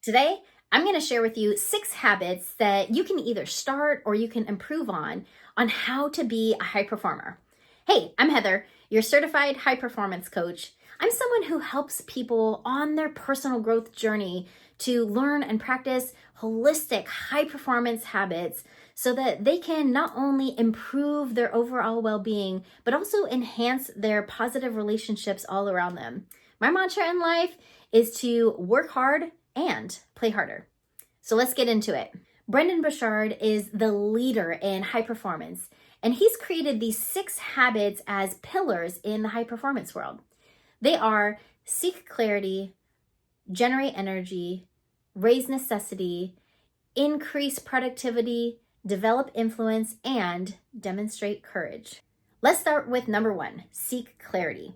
Today, I'm going to share with you 6 habits that you can either start or you can improve on how to be a high performer. Hey, I'm Heather, your certified high performance coach. I'm someone who helps people on their personal growth journey to learn and practice holistic high performance habits so that they can not only improve their overall well-being, but also enhance their positive relationships all around them. My mantra in life is to work hard and play harder. So let's get into it. Burchard is the leader in high performance, and he's created these 6 habits as pillars in the high performance world. They are seek clarity, generate energy, raise necessity, increase productivity, develop influence, and demonstrate courage. Let's start with number 1, seek clarity.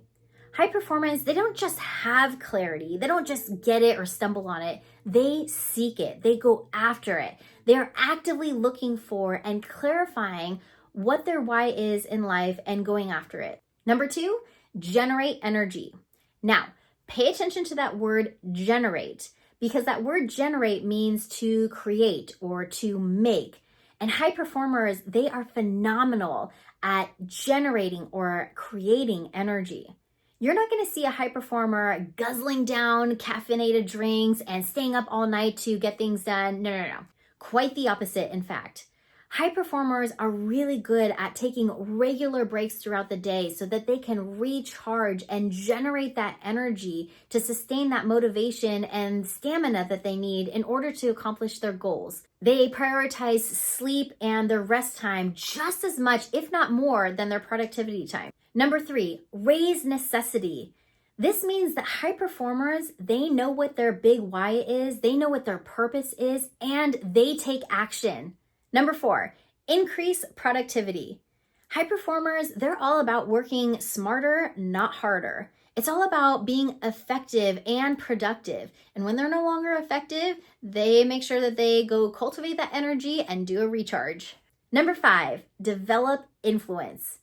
High performance, they don't just have clarity. They don't just get it or stumble on it. They seek it. They go after it. They are actively looking for and clarifying what their why is in life and going after it. Number 2, generate energy. Now, pay attention to that word generate, because that word generate means to create or to make. And high performers, they are phenomenal at generating or creating energy. You're not going to see a high performer guzzling down caffeinated drinks and staying up all night to get things done. No. Quite the opposite, in fact. High performers are really good at taking regular breaks throughout the day so that they can recharge and generate that energy to sustain that motivation and stamina that they need in order to accomplish their goals. They prioritize sleep and their rest time just as much, if not more, than their productivity time. Number 3, raise necessity. This means that high performers, they know what their big why is, they know what their purpose is, and they take action. Number 4, increase productivity. High performers, they're all about working smarter, not harder. It's all about being effective and productive. And when they're no longer effective, they make sure that they go cultivate that energy and do a recharge. Number 5, develop influence.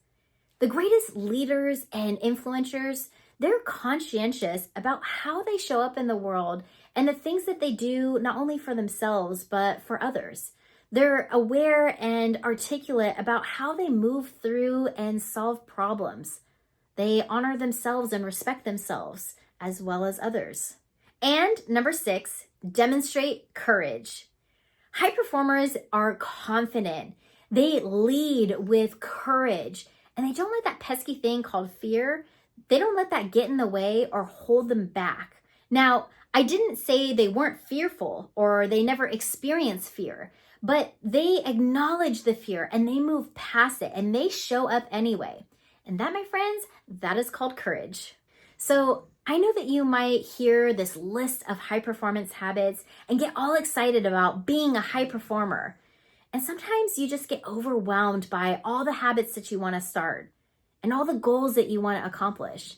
The greatest leaders and influencers, they're conscientious about how they show up in the world and the things that they do not only for themselves, but for others. They're aware and articulate about how they move through and solve problems. They honor themselves and respect themselves as well as others. And number 6, demonstrate courage. High performers are confident. They lead with courage. And they don't let that pesky thing called fear, they don't let that get in the way or hold them back. Now, I didn't say they weren't fearful or they never experienced fear, but they acknowledge the fear and they move past it and they show up anyway. And that, my friends, that is called courage. So I know that you might hear this list of high performance habits and get all excited about being a high performer. And sometimes you just get overwhelmed by all the habits that you want to start and all the goals that you want to accomplish.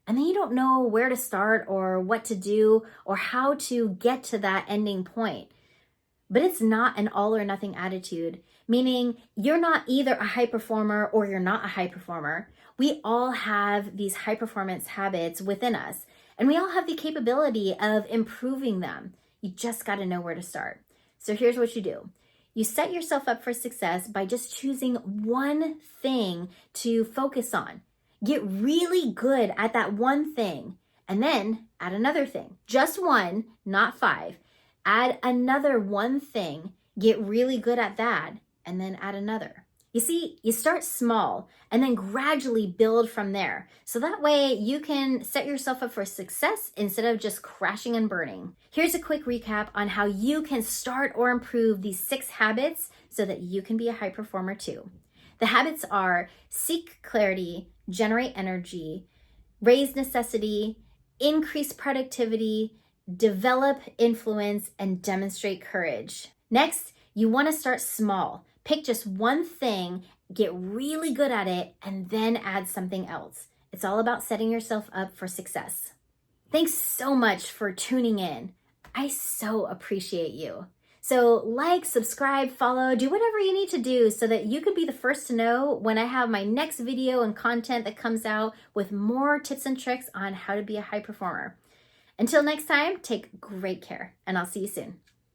And then you don't know where to start or what to do or how to get to that ending point. But it's not an all or nothing attitude, meaning you're not either a high performer or you're not a high performer. We all have these high performance habits within us, and we all have the capability of improving them. You just got to know where to start. So here's what you do. You set yourself up for success by just choosing one thing to focus on. Get really good at that one thing, and then add another thing. Just one, not 5. Add another one thing, get really good at that, and then add another. You see, you start small and then gradually build from there. So that way you can set yourself up for success instead of just crashing and burning. Here's a quick recap on how you can start or improve these 6 habits so that you can be a high performer too. The habits are seek clarity, generate energy, raise necessity, increase productivity, develop influence, and demonstrate courage. Next, you want to start small. Pick just one thing, get really good at it, and then add something else. It's all about setting yourself up for success. Thanks so much for tuning in. I so appreciate you. So like, subscribe, follow, do whatever you need to do so that you can be the first to know when I have my next video and content that comes out with more tips and tricks on how to be a high performer. Until next time, take great care, and I'll see you soon.